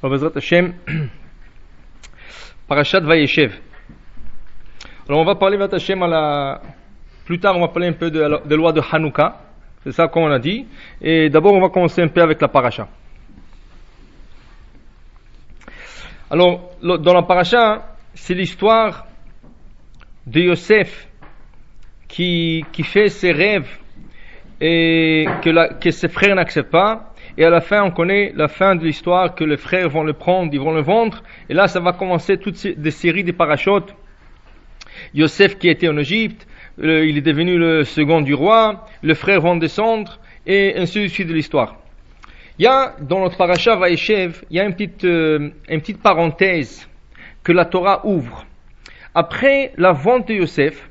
Bezrat Hashem, Parashat Vayeshev. Alors on va parler Bezrat Hashem plus tard, on va parler un peu des lois de Hanouka. C'est ça qu'on a dit. Et d'abord, on va commencer un peu avec la parasha. Alors, dans la parasha, c'est l'histoire de Yosef qui fait ses rêves et que ses frères n'acceptent pas. Et à la fin, on connaît la fin de l'histoire, que les frères vont le prendre, ils vont le vendre. Et là, ça va commencer toutes des séries de parachutes. Yosef qui était en Égypte, il est devenu le second du roi, les frères vont descendre, et ainsi de suite de l'histoire. Il y a, dans notre parasha Vayeshev, il y a une petite parenthèse que la Torah ouvre. Après la vente de Yosef,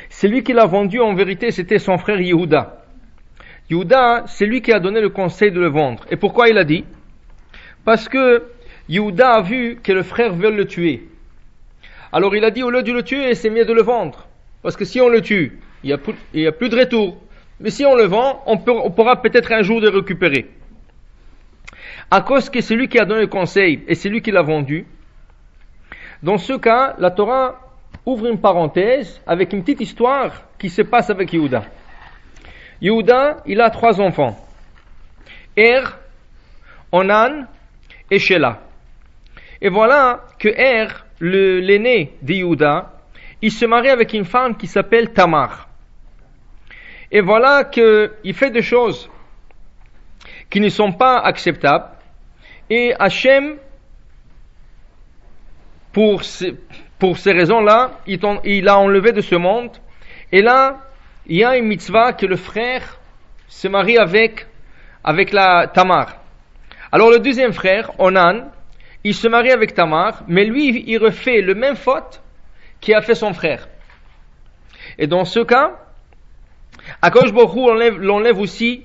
celui qui l'a vendu, en vérité, c'était son frère Yehuda. Yehuda, c'est lui qui a donné le conseil de le vendre. Et pourquoi il a dit? Parce que Yehuda a vu que le frère veut le tuer. Alors il a dit, au lieu de le tuer, c'est mieux de le vendre. Parce que si on le tue, il n'y a plus de retour. Mais si on le vend, on pourra peut-être un jour le récupérer. À cause que c'est lui qui a donné le conseil et c'est lui qui l'a vendu, dans ce cas, la Torah ouvre une parenthèse avec une petite histoire qui se passe avec Yehuda. Yehuda, il a 3 enfants. Onan et Shelah. Et voilà que l'aîné de Yehuda, il se marie avec une femme qui s'appelle Tamar. Et voilà qu'il fait des choses qui ne sont pas acceptables. Et Hachem, pour ces raisons-là, il a enlevé de ce monde. Et là, il y a une mitzvah que le frère se marie avec la Tamar. Alors le deuxième frère, Onan, il se marie avec Tamar, mais lui, il refait le même faute qu'a fait son frère. Et dans ce cas, Akadosh Baruch Hu l'enlève aussi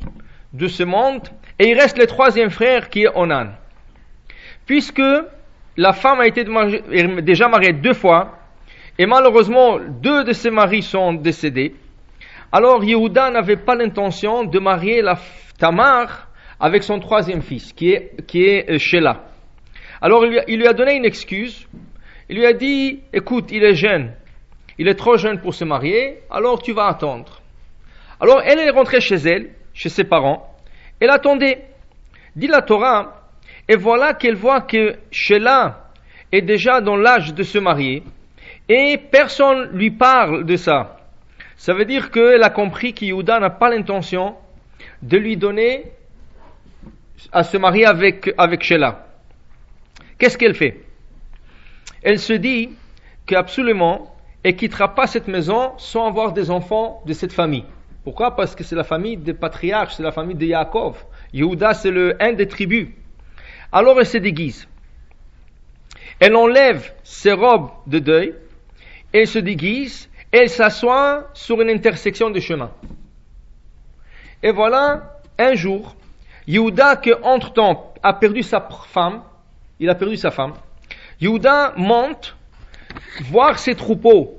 de ce monde, et il reste le troisième frère qui est Onan. Puisque la femme a été déjà mariée 2 fois, et malheureusement 2 de ses maris sont décédés, alors Yehuda n'avait pas l'intention de marier la Tamar avec son troisième fils, qui est Shelah. Alors il lui a donné une excuse. Il lui a dit, écoute, il est jeune, il est trop jeune pour se marier, alors tu vas attendre. Alors elle est rentrée chez elle, chez ses parents, elle attendait. Dit la Torah, et voilà qu'elle voit que Shelah est déjà dans l'âge de se marier, et personne lui parle de ça. Ça veut dire qu'elle a compris que Yehuda n'a pas l'intention de lui donner à se marier avec Shelah. Qu'est-ce qu'elle fait? Elle se dit qu'absolument, elle ne quittera pas cette maison sans avoir des enfants de cette famille. Pourquoi? Parce que c'est la famille des patriarches, c'est la famille de Yaakov. Yehuda, c'est un des tribus. Alors elle se déguise. Elle enlève ses robes de deuil, elle se déguise, elle s'assoit sur une intersection de chemin. Et voilà, un jour, Yehuda, qui entre-temps a perdu sa femme, il a perdu sa femme, Yehuda monte voir ses troupeaux.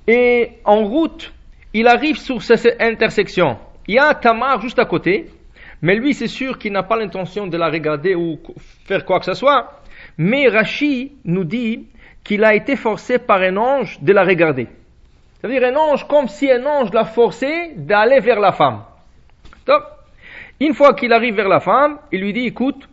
Et en route, il arrive sur cette intersection. Il y a Tamar juste à côté, mais lui, c'est sûr qu'il n'a pas l'intention de la regarder ou faire quoi que ce soit. Mais Rashi nous dit qu'il a été forcé par un ange de la regarder. C'est-à-dire un ange, comme si un ange l'a forcé d'aller vers la femme. Donc, une fois qu'il arrive vers la femme, il lui dit, écoute,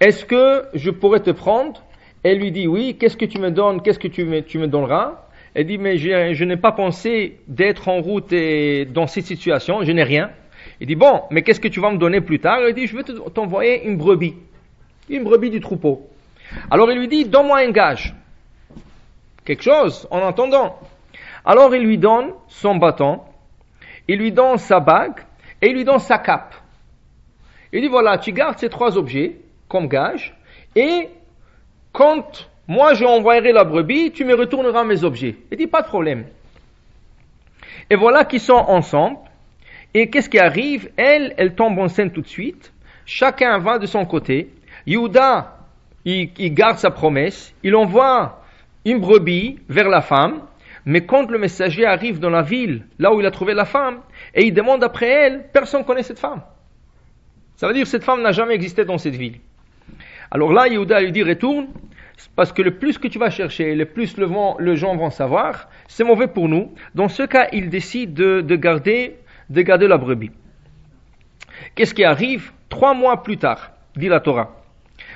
est-ce que je pourrais te prendre? Elle lui dit, oui, qu'est-ce que tu me donnes, qu'est-ce que tu me donneras? Elle dit, mais je n'ai pas pensé d'être en route et dans cette situation, je n'ai rien. Il dit, bon, mais qu'est-ce que tu vas me donner plus tard? Elle dit, je vais t'envoyer une brebis du troupeau. Alors il lui dit, donne-moi un gage. Quelque chose, en entendant. Alors il lui donne son bâton, il lui donne sa bague, et il lui donne sa cape. Il dit, voilà, tu gardes ces 3 objets comme gage, et quand moi je envoyerai la brebis, tu me retourneras mes objets. Il dit, pas de problème. Et voilà qu'ils sont ensemble, et qu'est-ce qui arrive? Elle tombe enceinte tout de suite, chacun va de son côté. Yehuda, il garde sa promesse, il envoie une brebis vers la femme, mais quand le messager arrive dans la ville, là où il a trouvé la femme, et il demande après elle, personne ne connaît cette femme. Ça veut dire que cette femme n'a jamais existé dans cette ville. Alors là, Yehuda lui dit, retourne, parce que le plus que tu vas chercher, le plus le gens vont savoir, c'est mauvais pour nous. Dans ce cas, il décide de garder la brebis. Qu'est-ce qui arrive? 3 mois plus tard, dit la Torah.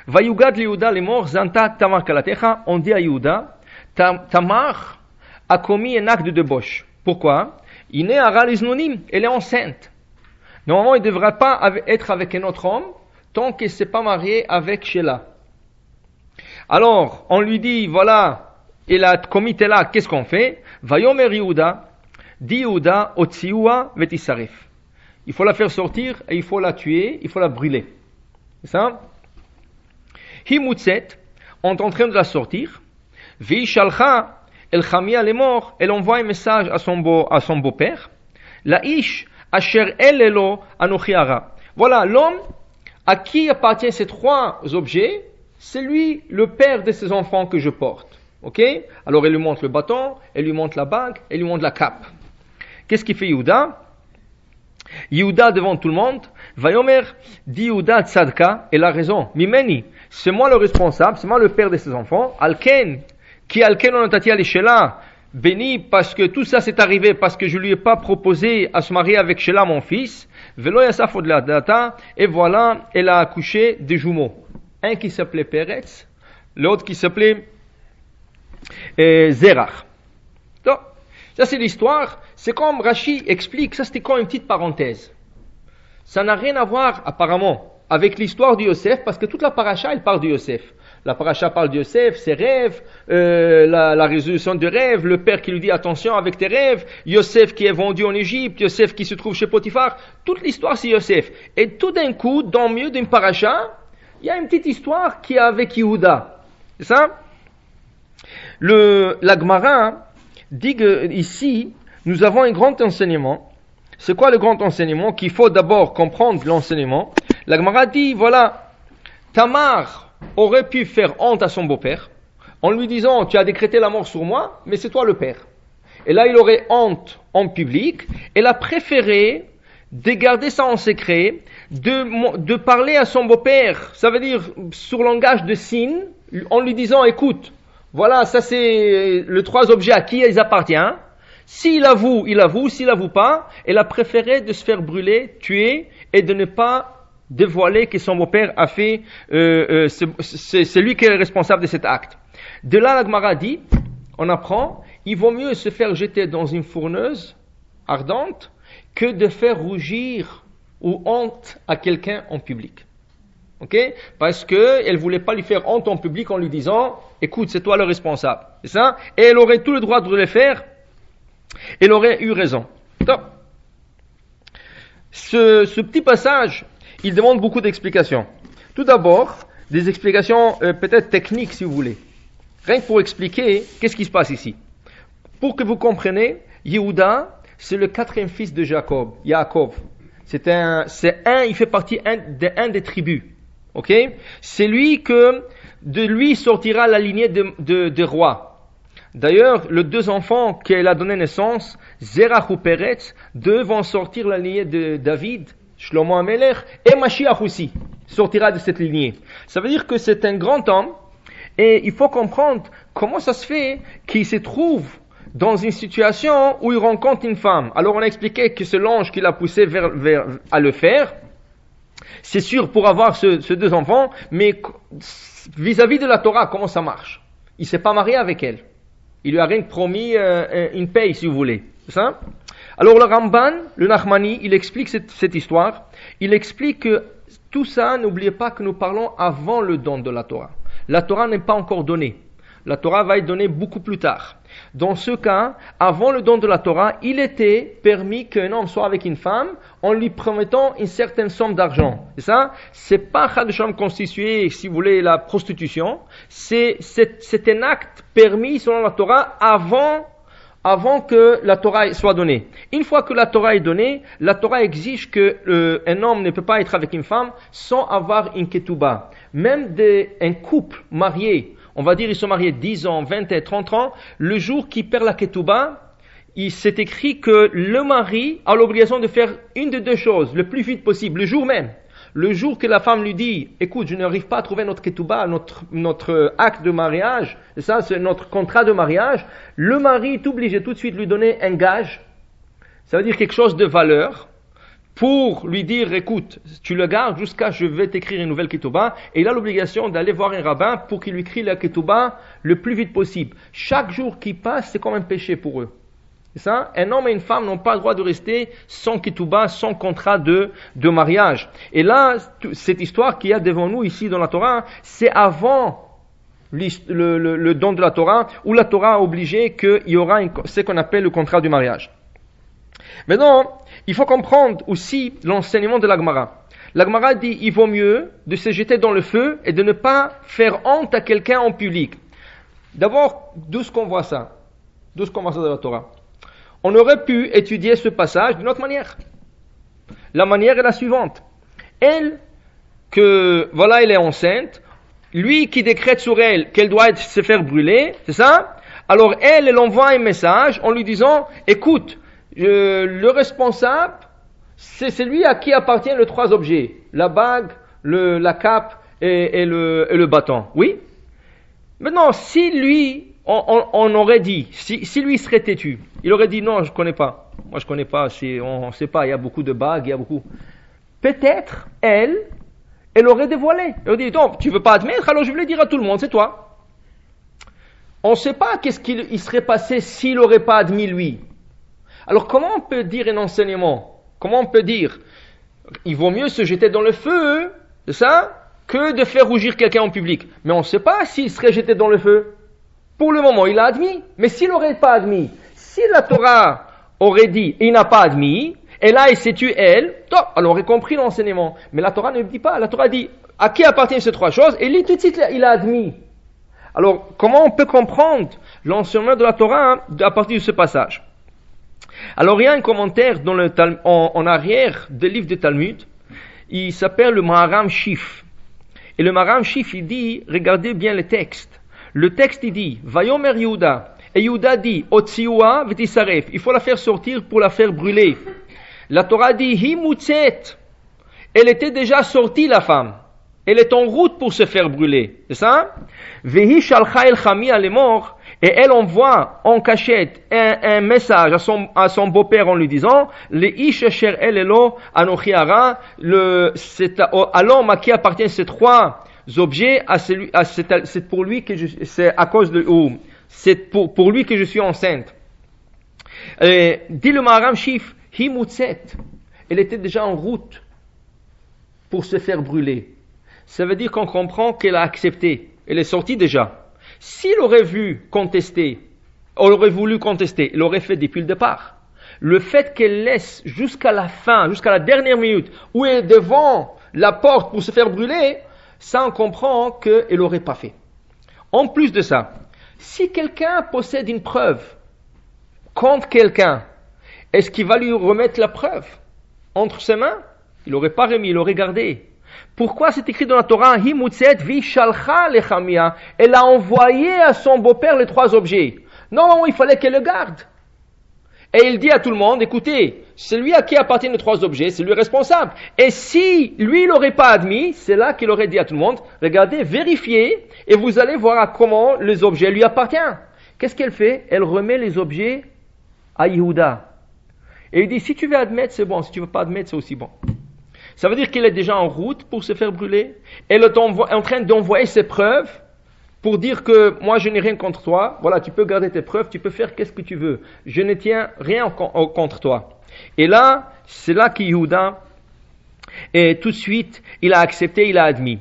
Vayugad Yehuda les morts, Zanta Tamar Kalatecha, on dit à Yehuda, Tamar a commis un acte de débauche. Pourquoi? Elle est enceinte. Normalement, il ne devrait pas être avec un autre homme tant qu'elle ne s'est pas mariée avec Sheila. Alors, on lui dit, voilà, elle a commis tel acte, qu'est-ce qu'on fait? Vayomer Yehuda, dit Yehuda, Otsioua vetisaref. Il faut la faire sortir et il faut la tuer, il faut la brûler. C'est ça? Himutzet, on est en train de la sortir. Vishalcha, El Chamia les morts, elle envoie un message à son beau-père. La ish, asher elelo anochiara. Voilà, l'homme à qui appartiennent ces 3 objets, c'est lui, le père de ces enfants que je porte. Ok? Alors elle lui montre le bâton, elle lui montre la bague, elle lui montre la cape. Qu'est-ce qu'il fait Yehuda? Yehuda devant tout le monde, Vayomer, dit Yehuda tzadka, elle a raison. Mimeni, c'est moi le responsable, c'est moi le père de ses enfants. Alken, qui alken onatati alishela, béni parce que tout ça s'est arrivé parce que je lui ai pas proposé à se marier avec Sheila mon fils. Velo yasaf od la data, et voilà, elle a accouché des jumeaux. Un qui s'appelait Peretz, l'autre qui s'appelait Zerach. Donc, ça c'est l'histoire. C'est comme Rashi explique, ça c'était comme une petite parenthèse. Ça n'a rien à voir apparemment avec l'histoire de Yosef, parce que toute la paracha elle parle de Yosef. La paracha parle de Yosef, ses rêves, la résolution de rêves, le père qui lui dit attention avec tes rêves, Yosef qui est vendu en Égypte, Yosef qui se trouve chez Potiphar. Toute l'histoire c'est Yosef. Et tout d'un coup, dans le milieu d'une paracha, il y a une petite histoire qui est avec Yehuda. C'est ça? La Gemara dit que ici, nous avons un grand enseignement. C'est quoi le grand enseignement? Qu'il faut d'abord comprendre l'enseignement. La Gemara dit, voilà, Tamar aurait pu faire honte à son beau-père en lui disant, tu as décrété la mort sur moi, mais c'est toi le père. Et là, il aurait honte en public. Elle a préféré de garder ça en secret, de parler à son beau-père, ça veut dire sur langage de signe, en lui disant, écoute, voilà, ça c'est les 3 objets à qui ils appartiennent. S'il avoue, il avoue. S'il avoue pas, elle a préféré de se faire brûler, tuer, et de ne pas dévoiler que son beau-père a fait, c'est lui qui est responsable de cet acte. De là, la Gemara dit, on apprend, il vaut mieux se faire jeter dans une fourneuse ardente que de faire rougir ou honte à quelqu'un en public. Ok? Parce que elle voulait pas lui faire honte en public en lui disant, écoute, c'est toi le responsable. C'est ça? Et elle aurait tout le droit de le faire. Elle aurait eu raison. Donc, ce petit passage, il demande beaucoup d'explications. Tout d'abord, des explications peut-être techniques si vous voulez. Rien que pour expliquer qu'est-ce qui se passe ici. Pour que vous compreniez, Yehuda, c'est le 4e fils de Jacob, Yaakov. Il fait partie d'un des tribus. Ok? C'est lui que, de lui sortira la lignée de rois. D'ailleurs, les 2 enfants qu'elle a donné naissance, Zerach ou Peretz, 2 vont sortir la lignée de David, Shlomo Amelech, et Mashiach aussi sortira de cette lignée. Ça veut dire que c'est un grand homme, et il faut comprendre comment ça se fait qu'il se trouve dans une situation où il rencontre une femme. Alors on a expliqué que c'est l'ange qui l'a poussé à le faire. C'est sûr pour avoir ces 2 enfants, mais vis-à-vis de la Torah, comment ça marche? Il s'est pas marié avec elle. Il lui a rien promis une paye, si vous voulez. C'est ça? Alors le Ramban, le Nachmani, il explique cette histoire. Il explique que tout ça, n'oubliez pas que nous parlons avant le don de la Torah. La Torah n'est pas encore donnée. La Torah va être donnée beaucoup plus tard. Dans ce cas, avant le don de la Torah, il était permis qu'un homme soit avec une femme en lui promettant une certaine somme d'argent. C'est ça? C'est pas Chadsham constitué, si vous voulez, la prostitution. C'est un acte permis selon la Torah avant que la Torah soit donnée. Une fois que la Torah est donnée, la Torah exige que un homme ne peut pas être avec une femme sans avoir une ketouba. Même un couple marié, on va dire ils sont mariés 10 ans, 20 ans, 30 ans, le jour qu'il perd la ketouba, il s'est écrit que le mari a l'obligation de faire une de 2 choses, le plus vite possible, le jour même. Le jour que la femme lui dit, écoute, je n'arrive pas à trouver notre ketouba, notre acte de mariage, et ça c'est notre contrat de mariage, le mari est obligé tout de suite de lui donner un gage, ça veut dire quelque chose de valeur, pour lui dire, écoute, tu le gardes jusqu'à je vais t'écrire une nouvelle ketouba, et il a l'obligation d'aller voir un rabbin pour qu'il lui écrit la ketouba le plus vite possible. Chaque jour qui passe, c'est comme un péché pour eux. C'est ça? Un homme et une femme n'ont pas le droit de rester sans ketouba, sans contrat de mariage. Et là, cette histoire qu'il y a devant nous ici dans la Torah, c'est avant le don de la Torah, où la Torah a obligé qu'il y aura ce qu'on appelle le contrat du mariage. Maintenant, il faut comprendre aussi l'enseignement de la Gemara. La Gemara dit, il vaut mieux de se jeter dans le feu et de ne pas faire honte à quelqu'un en public. D'abord, d'où est-ce qu'on voit ça? D'où est-ce qu'on voit ça de la Torah? On aurait pu étudier ce passage d'une autre manière. La manière est la suivante. Elle est enceinte. Lui qui décrète sur elle qu'elle doit se faire brûler, c'est ça? Alors elle envoie un message en lui disant, écoute, le responsable, c'est celui à qui appartiennent les trois objets. La bague, la cape et le bâton. Oui? Maintenant, si lui, on aurait dit, si lui serait têtu, il aurait dit non, je connais pas. Moi, je connais pas. On sait pas. Il y a beaucoup de bagues, il y a beaucoup. Peut-être elle aurait dévoilé. Elle aurait dit non, tu veux pas admettre, alors je vais le dire à tout le monde, c'est toi. On ne sait pas qu'est-ce qu'il serait passé s'il n'aurait pas admis lui. Alors comment on peut dire un enseignement? Comment on peut dire il vaut mieux se jeter dans le feu, c'est ça, que de faire rougir quelqu'un en public. Mais on ne sait pas s'il serait jeté dans le feu. Pour le moment, il a admis. Mais s'il n'aurait pas admis, si la Torah aurait dit, il n'a pas admis, et là il s'est tué elle, alors on aurait compris l'enseignement. Mais la Torah ne dit pas. La Torah dit, à qui appartiennent ces trois choses? Et lui tout de suite, il a admis. Alors, comment on peut comprendre l'enseignement de la Torah à partir de ce passage? Alors, il y a un commentaire en arrière des livres de Talmud. Il s'appelle le Maharam Shif. Et le Maharam Shif, il dit, regardez bien le texte. Le texte, il dit, Vayomer Yehuda. Et Yehuda dit, Otsioua v'tisaref. Il faut la faire sortir pour la faire brûler. La Torah dit, Hi mutzet. Elle était déjà sortie, la femme. Elle est en route pour se faire brûler. C'est ça? Vehi shalcha el chami alemor. Et elle envoie en cachette un message à son beau-père en lui disant, le ish asher el elo anochi hara. C'est à l'homme à qui appartiennent ces trois objets, c'est pour lui que c'est à cause de, ou c'est pour lui que je suis enceinte. Dit le Maharam Shif, hi mutzet. Elle était déjà en route pour se faire brûler. Ça veut dire qu'on comprend qu'elle a accepté. Elle est sortie déjà. S'il aurait voulu contester, il l'aurait fait depuis le départ. Le fait qu'elle laisse jusqu'à la fin, jusqu'à la dernière minute, où elle est devant la porte pour se faire brûler, ça on comprend qu'elle l'aurait pas fait. En plus de ça, si quelqu'un possède une preuve contre quelqu'un, est-ce qu'il va lui remettre la preuve entre ses mains? Il l'aurait pas remis, il l'aurait gardé. Pourquoi c'est écrit dans la Torah, Hi mutzet vi shalcha lechamia? Elle a envoyé à son beau-père les trois objets. Non, il fallait qu'elle le garde. Et il dit à tout le monde, écoutez, c'est lui à qui appartiennent les trois objets, c'est lui responsable. Et si lui, il n'aurait pas admis, c'est là qu'il aurait dit à tout le monde, regardez, vérifiez, et vous allez voir comment les objets lui appartiennent. Qu'est-ce qu'elle fait? Elle remet les objets à Yehuda. Et il dit, si tu veux admettre, c'est bon, si tu ne veux pas admettre, c'est aussi bon. Ça veut dire qu'elle est déjà en route pour se faire brûler. Elle est en train d'envoyer ses preuves pour dire que moi je n'ai rien contre toi. Voilà, tu peux garder tes preuves, tu peux faire qu'est-ce que tu veux. Je ne tiens rien contre toi. Et là, c'est là que Yehuda, et tout de suite, il a accepté, il a admis.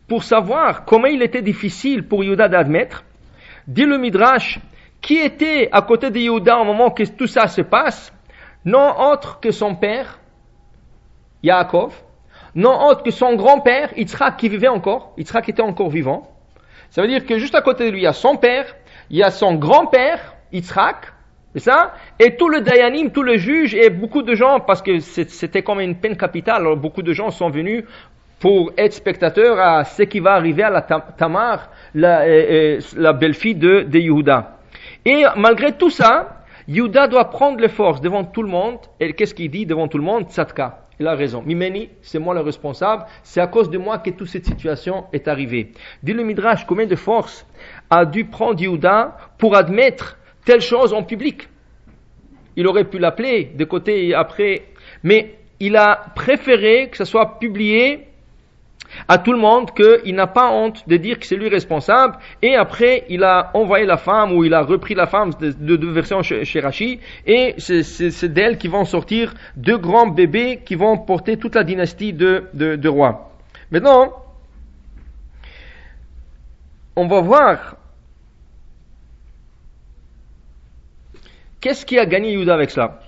Pour savoir comment il était difficile pour Yehuda d'admettre, dit le Midrash, qui était à côté de Yehuda au moment que tout ça se passe, non autre que son père, Yaakov, non autre que son grand-père, Yitzhak, qui vivait encore. Yitzhak était encore vivant. Ça veut dire que juste à côté de lui, il y a son père, il y a son grand-père, Yitzhak, c'est ça? Et tout le Dayanim, tout le juge, et beaucoup de gens, parce que c'était comme une peine capitale, alors beaucoup de gens sont venus pour être spectateurs à ce qui va arriver à la Tamar, la belle-fille de Yehuda. Et malgré tout ça, Yehuda doit prendre les forces devant tout le monde. Et qu'est-ce qu'il dit devant tout le monde? Tzadka. Il a raison. Mimeni, c'est moi le responsable. C'est à cause de moi que toute cette situation est arrivée. Dit le Midrash, combien de force a dû prendre Yehuda pour admettre telle chose en public? Il aurait pu l'appeler de côté et après, mais il a préféré que ça soit publié à tout le monde, qu'il n'a pas honte de dire que c'est lui responsable, et après il a envoyé la femme, ou il a repris la femme de version chez Rashi, et c'est d'elle qui vont sortir deux grands bébés qui vont porter toute la dynastie de rois. Maintenant, on va voir qu'est-ce qui a gagné Yehuda avec cela.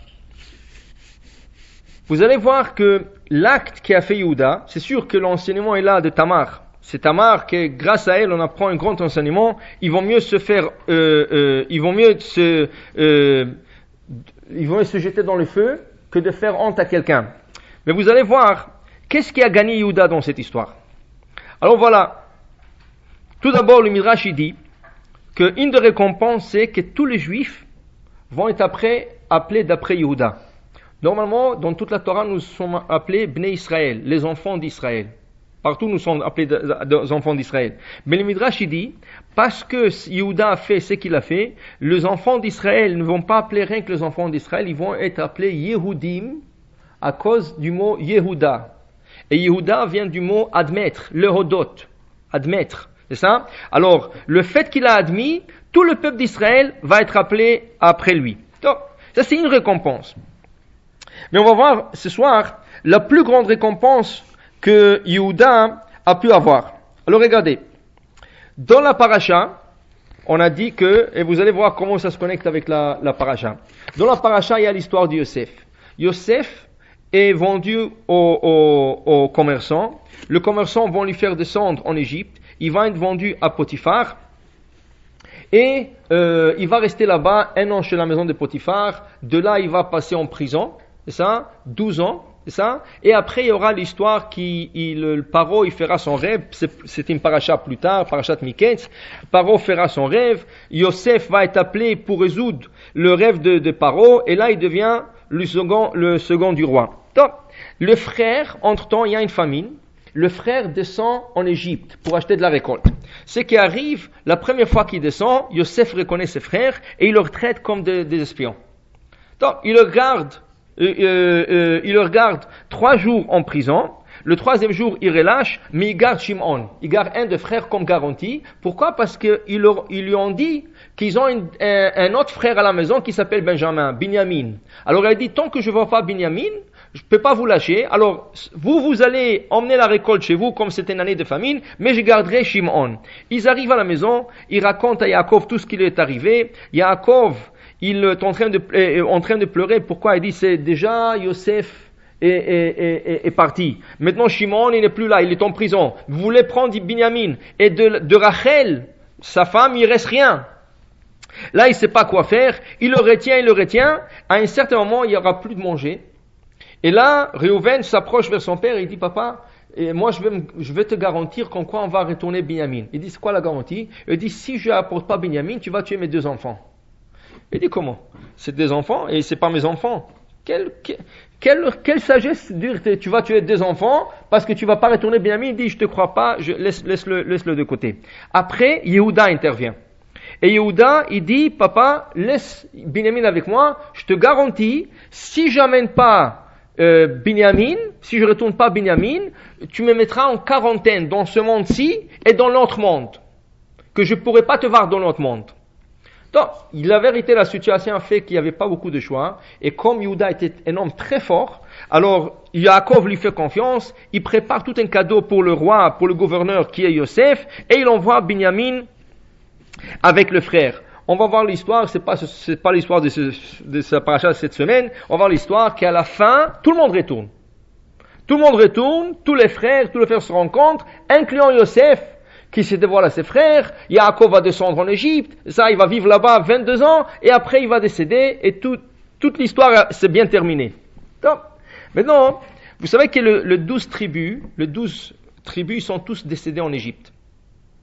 Vous allez voir que l'acte qui a fait Yehuda, c'est sûr que l'enseignement est là de Tamar. C'est Tamar que grâce à elle on apprend un grand enseignement. Ils vont mieux se jeter dans le feu que de faire honte à quelqu'un. Mais vous allez voir, qu'est-ce qui a gagné Yehuda dans cette histoire? Alors voilà. Tout d'abord, le Midrash dit qu'une des récompenses, c'est que tous les Juifs vont être appelés d'après Yehuda. Normalement, dans toute la Torah, nous sommes appelés Bnei Israël, les enfants d'Israël. Partout, nous sommes appelés des enfants d'Israël. Mais le Midrash dit, parce que Yehuda a fait ce qu'il a fait, les enfants d'Israël ne vont pas appeler rien que les enfants d'Israël, ils vont être appelés Yehudim à cause du mot Yehuda. Et Yehuda vient du mot admettre, le hodot, admettre. C'est ça? Alors, le fait qu'il a admis, tout le peuple d'Israël va être appelé après lui. Donc, ça c'est une récompense. Mais on va voir ce soir la plus grande récompense que Yehuda a pu avoir. Alors regardez, dans la paracha, on a dit que, et vous allez voir comment ça se connecte avec la paracha. Dans la paracha, il y a l'histoire de Yosef. Yosef est vendu aux commerçants. Les commerçants vont lui faire descendre en Égypte. Il va être vendu à Potiphar. Et il va rester là-bas 1 an chez la maison de Potiphar. De là, il va passer en prison. C'est ça, 12 ans, c'est ça. Et après, il y aura l'histoire le Paro, il fera son rêve. C'est une paracha plus tard, parachat Miketz. Paro fera son rêve. Yosef va être appelé pour résoudre le rêve de Paro. Et là, il devient le second du roi. Donc, le frère, entre-temps, il y a une famine. Le frère descend en Égypte pour acheter de la récolte. Ce qui arrive, la première fois qu'il descend, Yosef reconnaît ses frères et il leur traite comme des espions. Donc, il le garde 3 jours en prison. Le 3e jour, il relâche, mais il garde Shimon. Il garde un des frères comme garantie. Pourquoi? Parce qu'ils lui ont dit qu'ils ont un autre frère à la maison qui s'appelle Benjamin, Binyamin. Alors il a dit, tant que je ne vois pas Binyamin, je ne peux pas vous lâcher. Alors, vous allez emmener la récolte chez vous comme c'était une année de famine, mais je garderai Shimon. Ils arrivent à la maison, ils racontent à Yaakov tout ce qui lui est arrivé. Yaakov, il est en train de pleurer. Pourquoi? Il dit, c'est déjà Yosef est parti. Maintenant, Shimon, il n'est plus là, il est en prison. Vous voulez prendre Binyamin. Et de Rachel, sa femme, il reste rien. Là, il ne sait pas quoi faire. Il le retient. À un certain moment, il n'y aura plus de manger. Et là, Réhouven s'approche vers son père et il dit, papa, moi je vais te garantir qu'en quoi on va retourner Binyamin. Il dit, c'est quoi la garantie? Il dit, si je n'apporte pas Binyamin, tu vas tuer mes 2 enfants. Il dit, comment? C'est des enfants et c'est pas mes enfants. Quelle sagesse de dire tu vas tuer 2 enfants parce que tu vas pas retourner Binyamin. Il dit, je te crois pas, laisse-le de côté. Après, Yehuda intervient. Et Yehuda, il dit, papa, laisse Binyamin avec moi, je te garantis, si j'amène pas Binyamin, si je retourne pas Binyamin, tu me mettras en quarantaine dans ce monde-ci et dans l'autre monde, que je pourrai pas te voir dans l'autre monde. Donc, la vérité, la situation a fait qu'il n'y avait pas beaucoup de choix, et comme Yehuda était un homme très fort, alors Yaakov lui fait confiance, il prépare tout un cadeau pour le roi, pour le gouverneur qui est Yosef, et il envoie Binyamin avec le frère. On va voir l'histoire, c'est pas l'histoire de sa paracha cette semaine, on va voir l'histoire qu'à la fin, tout le monde retourne. Tout le monde retourne, tous les frères se rencontrent, incluant Yosef, qui se dévoile à ses frères. Yaakov va descendre en Égypte, ça, il va vivre là-bas 22 ans, et après il va décéder, et toute l'histoire s'est bien terminée. Donc, maintenant, vous savez que les 12 tribus, ils sont tous décédés en Égypte.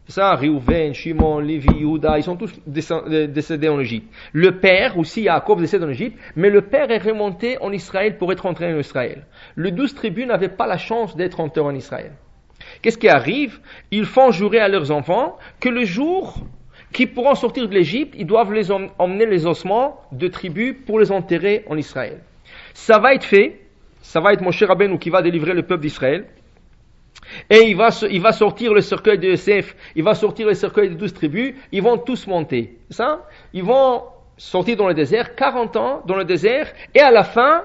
C'est ça, Réhouven, Shimon, Lévi, Yehuda, ils sont tous décédés en Égypte. Le père aussi, Yaakov, décédé en Égypte, mais le père est remonté en Israël pour être entré en Israël. Les 12 tribus n'avaient pas la chance d'être entrés en Israël. Qu'est-ce qui arrive? Ils font jurer à leurs enfants que le jour qu'ils pourront sortir de l'Égypte, ils doivent les emmener les ossements de tribus pour les enterrer en Israël. Ça va être fait, ça va être Moshe Rabbeinu qui va délivrer le peuple d'Israël. Et il va sortir le cercueil de Yosef, il va sortir le cercueil des 12 tribus, ils vont tous monter. Ça, ils vont sortir dans le désert, 40 ans dans le désert, et à la fin,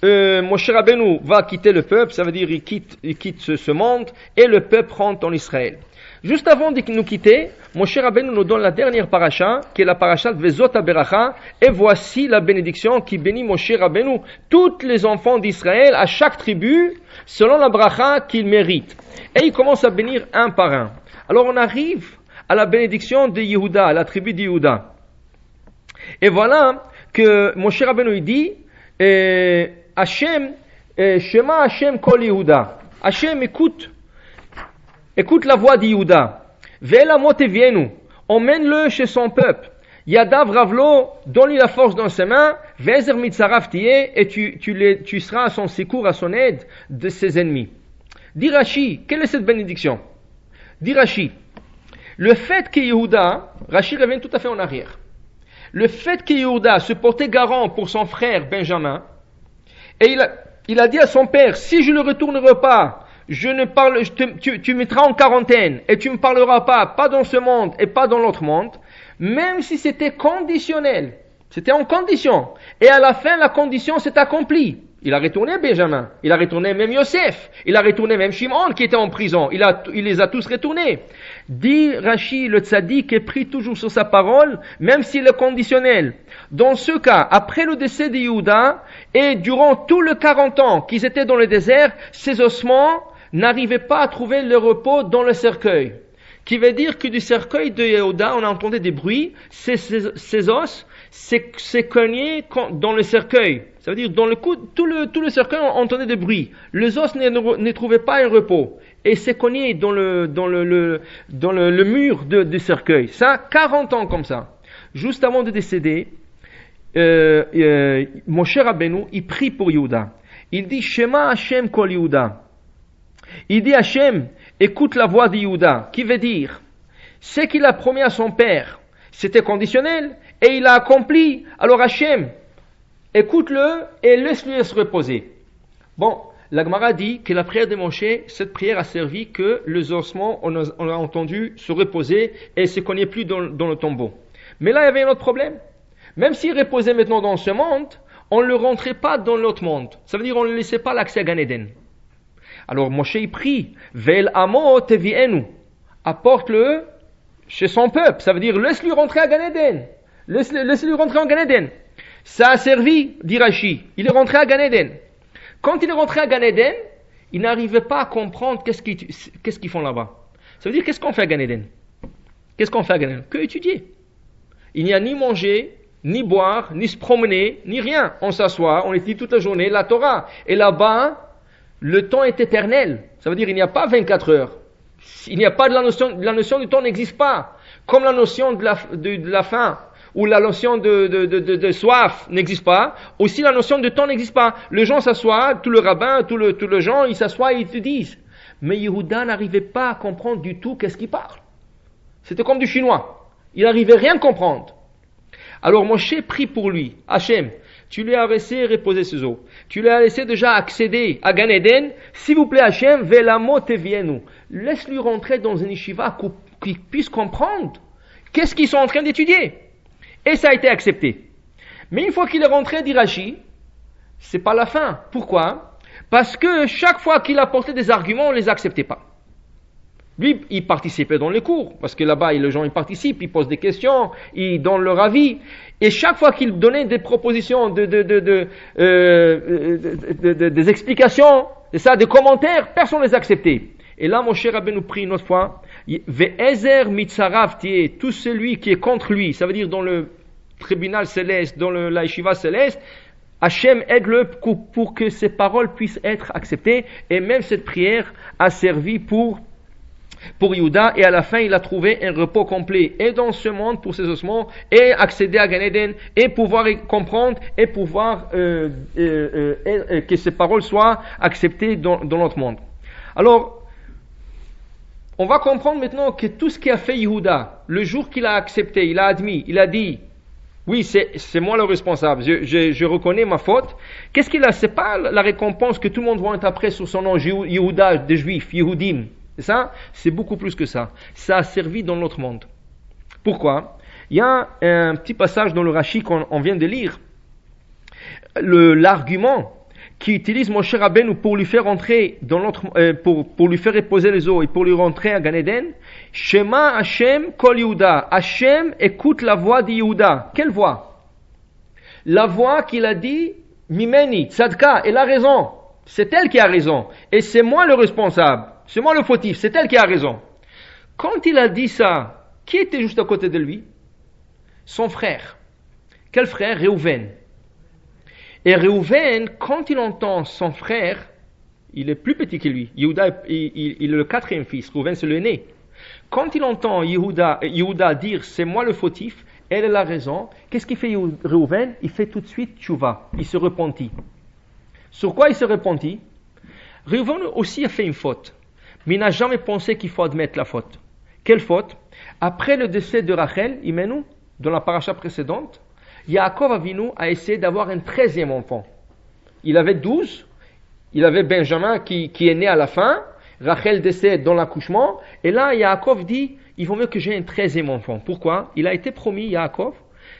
Moshe Rabbeinu va quitter le peuple, ça veut dire il quitte ce monde, et le peuple rentre en Israël. Juste avant de nous quitter, Moshe Rabbeinu nous donne la dernière paracha, qui est la paracha de Vezot HaBeracha, et voici la bénédiction qui bénit Moshe Rabbeinu, tous les enfants d'Israël, à chaque tribu, selon la bracha qu'ils méritent. Et il commence à bénir un par un. Alors on arrive à la bénédiction de Yehuda, à la tribu de Yehuda. Et voilà que Moshe Rabbeinu dit, Hashem, Shema Hashem kol Yehuda. Hashem écoute la voix de Yehuda. Ve'elamot evienu. Emmène-le chez son peuple. Yadav Ravlo, donne-lui la force dans ses mains. Ve'ezer mitzarav tiye, et tu seras à son secours, à son aide de ses ennemis. Dit Rashi, quelle est cette bénédiction? Dit Rashi, le fait que Yehuda, Rashi revient tout à fait en arrière. Le fait que Yehuda se portait garant pour son frère Benjamin, et il a dit à son père, si je ne retournerai pas, tu mettras en quarantaine et tu ne me parleras pas dans ce monde et pas dans l'autre monde, même si c'était conditionnel, c'était en condition. Et à la fin, la condition s'est accomplie. Il a retourné Benjamin, il a retourné même Yosef, il a retourné même Shimon qui était en prison, il les a tous retournés. Dit Rashi, le tzaddik est pris toujours sur sa parole, même s'il est conditionnel. Dans ce cas, après le décès de Yehuda, et durant tout le 40 ans qu'ils étaient dans le désert, ces ossements n'arrivaient pas à trouver le repos dans le cercueil. Qui veut dire que du cercueil de Yehuda, on entendait des bruits, ces os s'est cogné dans le cercueil. Ça veut dire, dans tout le cercueil, on entendait des bruits. Les os ne trouvaient pas un repos. Et s'est cogné dans le mur du cercueil. Ça, 40 ans comme ça. Juste avant de décéder, Moshe Rabbeinu, il prie pour Yehuda. Il dit, Shema Hashem kol Yehuda. Il dit, Hashem, écoute la voix de Yehuda. Qui veut dire, ce qu'il a promis à son père, c'était conditionnel, et il a accompli. Alors Hashem, écoute-le et laisse-le se reposer. Bon, la Gemara dit que la prière de Moshe, cette prière a servi que les ossements, on a entendu se reposer et se cognaient plus dans le tombeau. Mais là, il y avait un autre problème. Même s'il reposait maintenant dans ce monde, on ne le rentrait pas dans l'autre monde. Ça veut dire on ne laissait pas l'accès à Gan Eden. Alors Moshe il prie, Ve'el amo tevienu, apporte-le chez son peuple. Ça veut dire laisse-lui rentrer à Gan Eden. Laisse-lui rentrer en Gan Eden. Ça a servi, dit Rashi. Il est rentré à Gan Eden. Quand il est rentré à Gan Eden, il n'arrivait pas à comprendre qu'est-ce qu'ils font là-bas. Ça veut dire qu'est-ce qu'on fait à Gan Eden? Qu'est-ce qu'on fait à Gan Eden? Que étudier. Il n'y a ni manger, ni boire, ni se promener, ni rien. On s'assoit, on étudie toute la journée la Torah. Et là-bas, le temps est éternel. Ça veut dire qu'il n'y a pas 24 heures. Il n'y a pas la notion du temps n'existe pas. Comme la notion de la faim ou la notion de soif n'existe pas, aussi la notion de temps n'existe pas. Les gens s'assoient, tout le rabbin, tout le gens, ils s'assoient et ils te disent. Mais Yehuda n'arrivait pas à comprendre du tout qu'est-ce qu'il parle. C'était comme du chinois. Il n'arrivait rien à comprendre. Alors Moshe prie pour lui. Hachem, tu lui as laissé reposer ses os. Tu lui as laissé déjà accéder à Gan Eden. S'il vous plaît Hachem, ve'lamo tevienu. Laisse-lui rentrer dans une yeshiva qu'il puisse comprendre qu'est-ce qu'ils sont en train d'étudier. Et ça a été accepté. Mais une fois qu'il est rentré, dit Rashi, c'est pas la fin. Pourquoi? Parce que chaque fois qu'il apportait des arguments, on ne les acceptait pas. Lui, il participait dans les cours, parce que là-bas, les gens ils participent, ils posent des questions, ils donnent leur avis. Et chaque fois qu'il donnait des propositions, des explications, des commentaires, personne ne les acceptait. Et là, Moshe Rabbeinu prie une autre fois, Ve'ezer mitzarav tiye, tout celui qui est contre lui, ça veut dire dans le tribunal céleste, dans la yeshiva céleste, Hachem aide-le pour que ses paroles puissent être acceptées. Et même cette prière a servi pour pour Yehuda, et à la fin il a trouvé un repos complet et dans ce monde pour ses ossements, et accéder à Gan Eden, et pouvoir comprendre, et pouvoir que ses paroles soient acceptées dans notre monde. Alors, on va comprendre maintenant que tout ce qu'a fait Yehuda, le jour qu'il a accepté, il a admis, il a dit, oui, c'est moi le responsable, je reconnais ma faute. Qu'est-ce qu'il a? C'est pas la récompense que tout le monde va interpréter sur son nom, Yehuda, des Juifs, Yehudim. C'est ça? C'est beaucoup plus que ça. Ça a servi dans notre monde. Pourquoi? Il y a un petit passage dans le Rashi qu'on vient de lire. L'argument qui utilise Moshe Rabbeinu pour lui faire entrer dans pour lui faire reposer les eaux et pour lui rentrer à Gan Eden, Shema Hashem Kol Yehuda. Hashem écoute la voix de Yehuda. Quelle voix? La voix qu'il a dit, Mimeni, Tzadka, elle a raison. C'est elle qui a raison. Et c'est moi le responsable. C'est moi le fautif. C'est elle qui a raison. Quand il a dit ça, qui était juste à côté de lui? Son frère. Quel frère? Réhouven. Et Réhouven, quand il entend son frère, il est plus petit que lui. Yehuda, il est le quatrième fils. Réhouven, c'est l'aîné. Quand il entend Yehuda dire, c'est moi le fautif, elle a raison, qu'est-ce qu'il fait Réhouven? Il fait tout de suite tchouva. Il se repentit. Sur quoi il se repentit? Réhouven aussi a fait une faute, mais il n'a jamais pensé qu'il faut admettre la faute. Quelle faute? Après le décès de Rachel, Imenu, dans la paracha précédente, Yaakov Avinu a essayé d'avoir un 13e enfant. Il avait 12, il avait Benjamin qui est né à la fin, Rachel décède dans l'accouchement, et là Yaakov dit, il vaut mieux que j'ai un 13e enfant. Pourquoi? Il a été promis, Yaakov,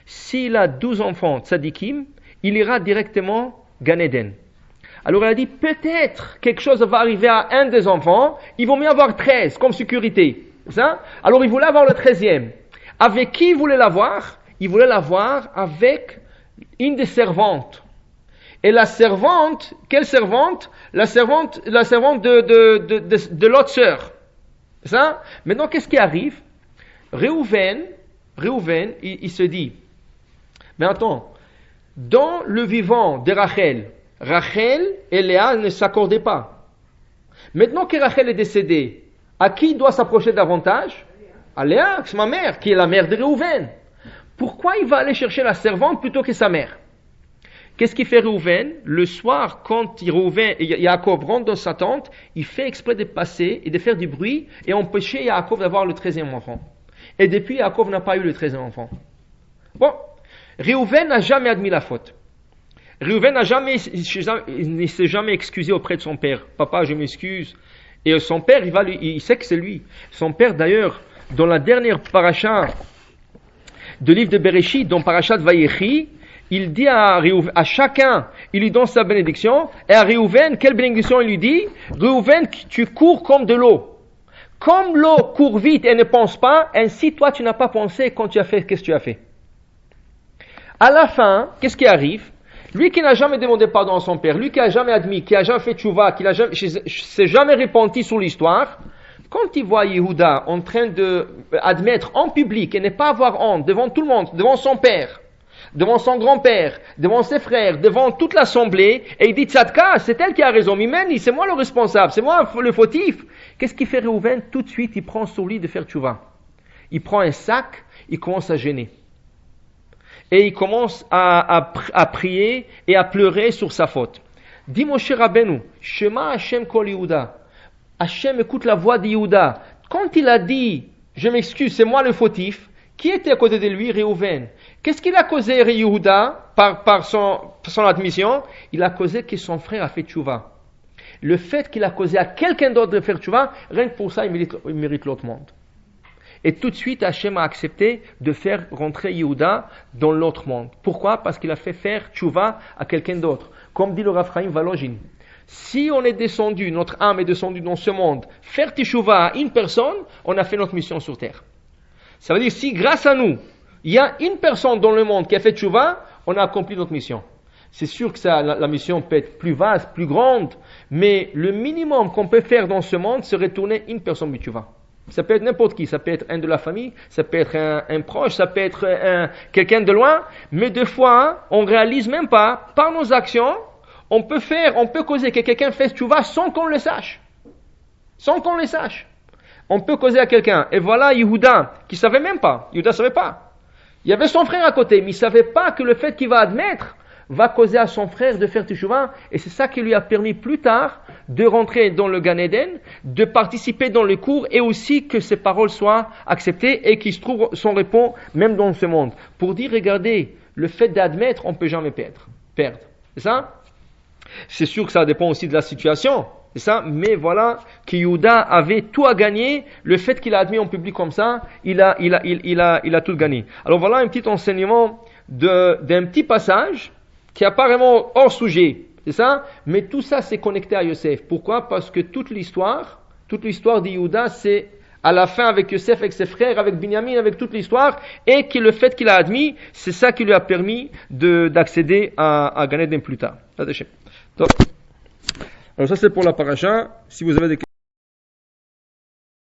s'il a 12 enfants tzadikim, il ira directement Gan Eden. Alors il a dit, peut-être quelque chose va arriver à un des enfants, il vaut mieux avoir 13 comme sécurité. Ça? Alors il voulait avoir le 13e. Avec qui il voulait l'avoir? Il voulait l'avoir avec une des servantes. Et la servante, quelle servante? La servante de l'autre sœur. Ça? Maintenant, qu'est-ce qui arrive? Réhouven, il se dit, mais attends, dans le vivant de Rachel et Léa ne s'accordaient pas. Maintenant que Rachel est décédée, à qui il doit s'approcher davantage? À Léa, c'est ma mère, qui est la mère de Réhouven. Pourquoi il va aller chercher la servante plutôt que sa mère? Qu'est-ce qu'il fait Réhouven? Le soir, quand Yaakov rentre dans sa tente, il fait exprès de passer et de faire du bruit et empêcher Yaakov d'avoir le 13e enfant. Et depuis, Yaakov n'a pas eu le 13e enfant. Bon, Réhouven n'a jamais admis la faute. Réhouven ne s'est jamais excusé auprès de son père. Papa, je m'excuse. Et son père, il sait que c'est lui. Son père, d'ailleurs, dans la dernière paracha de livre de Bereshit, dans Parashat Vayechi, il dit à chacun, il lui donne sa bénédiction, et à Réhouven, quelle bénédiction il lui dit? Réhouven, tu cours comme de l'eau. Comme l'eau court vite et ne pense pas, ainsi toi tu n'as pas pensé quand tu as fait ce que tu as fait. À la fin, qu'est-ce qui arrive? Lui qui n'a jamais demandé pardon à son père, lui qui n'a jamais admis, qui n'a jamais fait tchouva, qui s'est jamais repenti sur l'histoire, quand il voit Yehuda en train d'admettre en public et ne pas avoir honte devant tout le monde, devant son père, devant son grand-père, devant ses frères, devant toute l'assemblée, et il dit Tzadka, c'est elle qui a raison, Mimeni, c'est moi le responsable, c'est moi le fautif. Qu'est-ce qu'il fait Réhouven? Tout de suite, il prend sur lui de faire tchouva. Il prend un sac, il commence à gêner. Et il commence à prier et à pleurer sur sa faute. Dit Moshe Rabbeinu, Shema Hashem Kol Yehuda. Hashem écoute la voix de Yehuda. Quand il a dit, je m'excuse, c'est moi le fautif, qui était à côté de lui? Réhouven. Qu'est-ce qu'il a causé Yehuda par son admission? Il a causé que son frère a fait tchouva. Le fait qu'il a causé à quelqu'un d'autre de faire tchouva, rien que pour ça, il mérite l'autre monde. Et tout de suite, Hashem a accepté de faire rentrer Yehuda dans l'autre monde. Pourquoi? Parce qu'il a fait faire tchouva à quelqu'un d'autre. Comme dit le Rav Chaim Volozhin. Si on est descendu, notre âme est descendue dans ce monde, faire tchouva à une personne, on a fait notre mission sur terre. Ça veut dire, si grâce à nous, il y a une personne dans le monde qui a fait tchouva, on a accompli notre mission. C'est sûr que la mission peut être plus vaste, plus grande, mais le minimum qu'on peut faire dans ce monde, c'est retourner une personne du tchouva. Ça peut être n'importe qui, ça peut être un de la famille, ça peut être un proche, ça peut être quelqu'un de loin, mais des fois, on réalise même pas, par nos actions, on peut causer que quelqu'un fasse tchouva sans qu'on le sache. Sans qu'on le sache. on peut causer à quelqu'un. Et voilà Yehuda, qui savait même pas. Yehuda savait pas. Il y avait son frère à côté, mais il savait pas que le fait qu'il va admettre va causer à son frère de faire teshuva. Et c'est ça qui lui a permis plus tard de rentrer dans le Gan Eden, de participer dans les cours et aussi que ses paroles soient acceptées et qu'il se trouve son repos même dans ce monde. Pour dire, regardez, le fait d'admettre, on ne peut jamais perdre. C'est ça? C'est sûr que ça dépend aussi de la situation. C'est ça? Mais voilà, que Yehuda avait tout à gagner. Le fait qu'il a admis en public comme ça, il a tout gagné. Alors voilà un petit enseignement d'un petit passage qui est apparemment hors sujet. C'est ça? Mais tout ça, c'est connecté à Yosef. Pourquoi? Parce que toute l'histoire de Yehuda, c'est à la fin avec Yosef, avec ses frères, avec Binyamin, avec toute l'histoire, et que le fait qu'il a admis, c'est ça qui lui a permis d'accéder à Gan Eden plus tard. Donc, alors ça c'est pour la paracha. Si vous avez des questions,